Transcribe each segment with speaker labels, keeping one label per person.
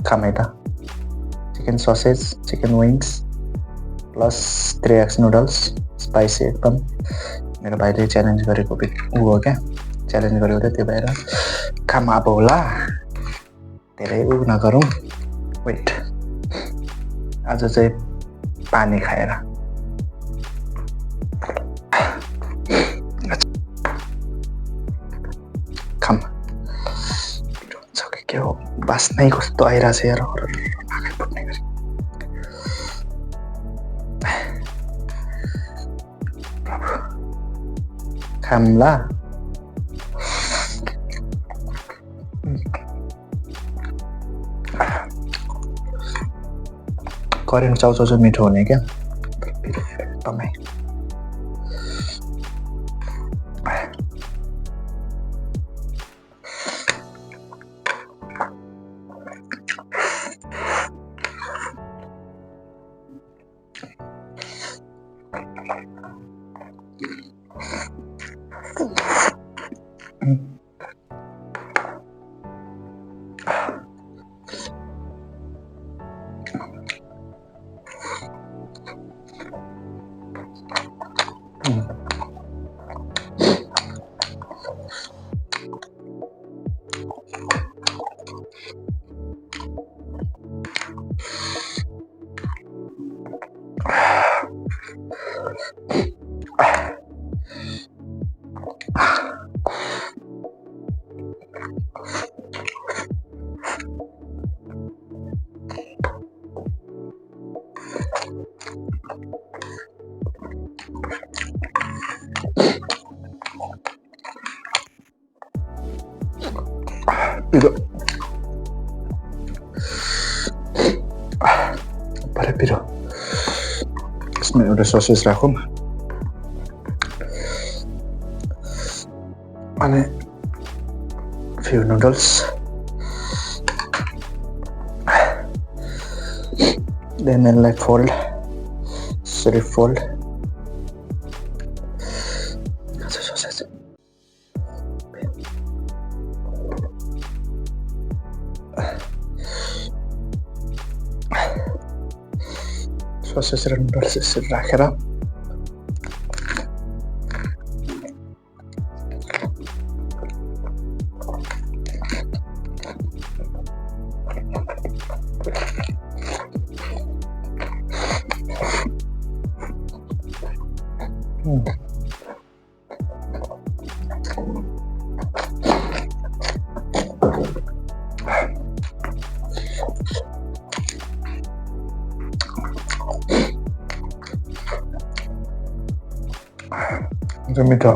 Speaker 1: Kameta, chicken sausage, chicken wings, plus 3x noodles, spicy एकदम. मेरो भाइले च्यालेन्ज गरेको ऊ हो क्या, च्यालेन्ज गरेको थियो, त्यो भएर खामा अब होला, धेरै ऊ नगरौँ. वेट, आज चाहिँ पानी खाएर खाम. के हो बास्नै कस्तो आइरहेछ यार, आँखै फुट्ने गरी. खामला. करेन्ट चाउचाउ चाहिँ मिठो हुने क्या एकदमै. 이거 पारे पिरो. यसमा एउटा ससेज राखौँ अनि few noodles, then like fold, fold. Sausage र noodles यसरी राखेर मिठो.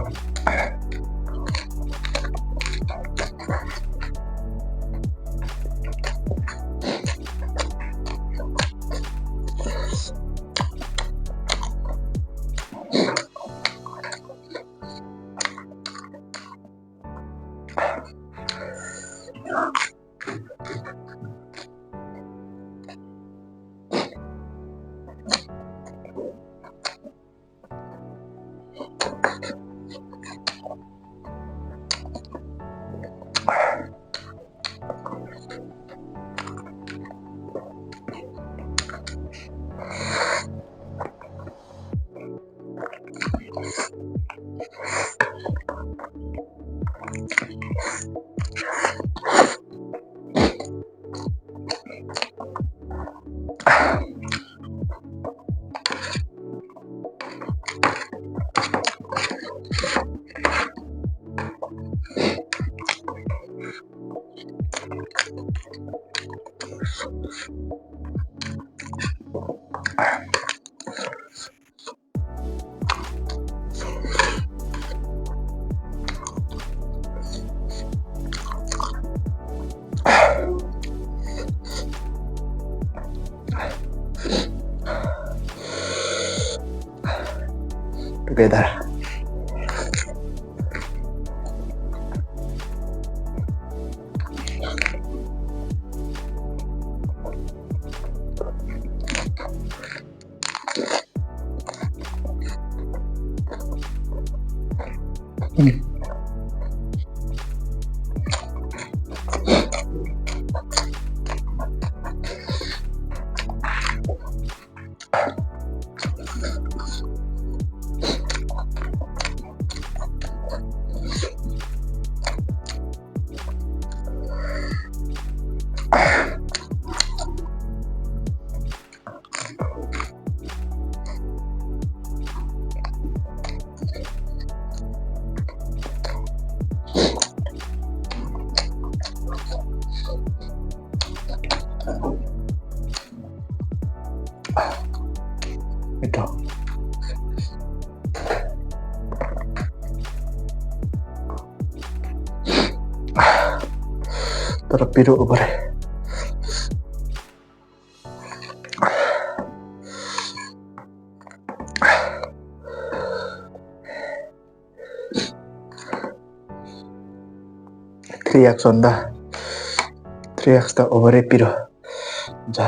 Speaker 1: Together. मिठो तर पिरो उभो रहे। थ्री एक्स त ओभरै पिरो हुन्छ।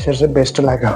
Speaker 1: सबसे बेस्ट लाग्यो।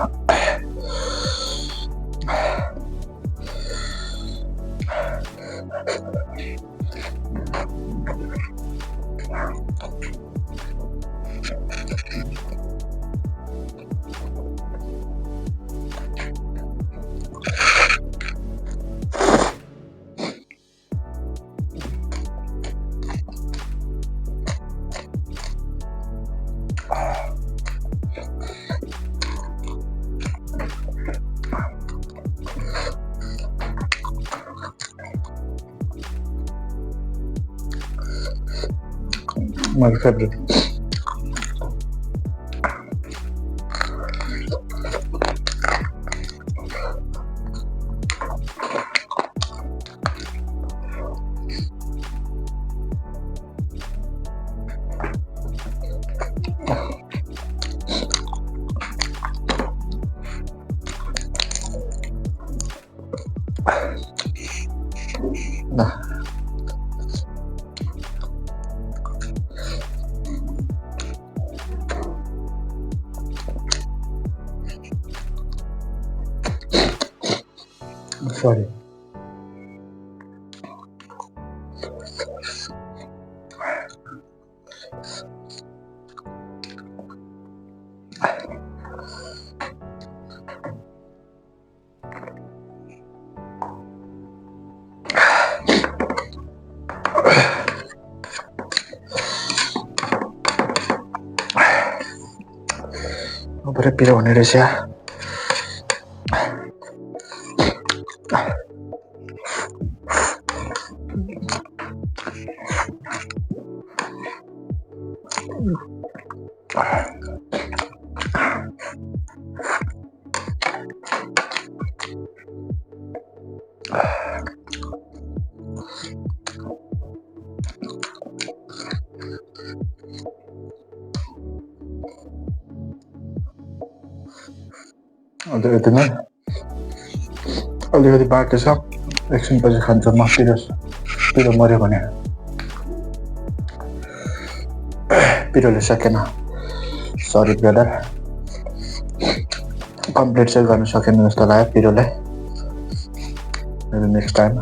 Speaker 1: My favorite. Nah. Sorry. Boleh pilih Indonesia. Itu nih, अलिकति बाँकी छ, एकछिनपछि खान्छ। म पिरो मर्यो भने पिरोले सकेन, सरी ब्रदर, कम्प्लिट चाहिँ गर्न सकेन जस्तो लाग्यो पिरोले। नेक्स्ट टाइम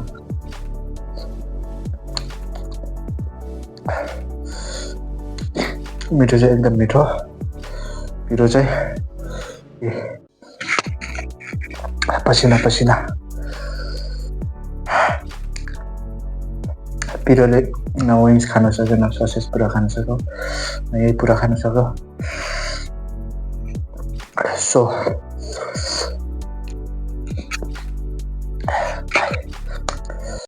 Speaker 1: मिठो चाहिँ एकदम मिठो, पिरो चाहिँ पसिना पसिना। पिरोले न विङ्स खान सक्यो, न ससेज पुरा खान सक्यो, न यही पुरा खान सक्यो। सो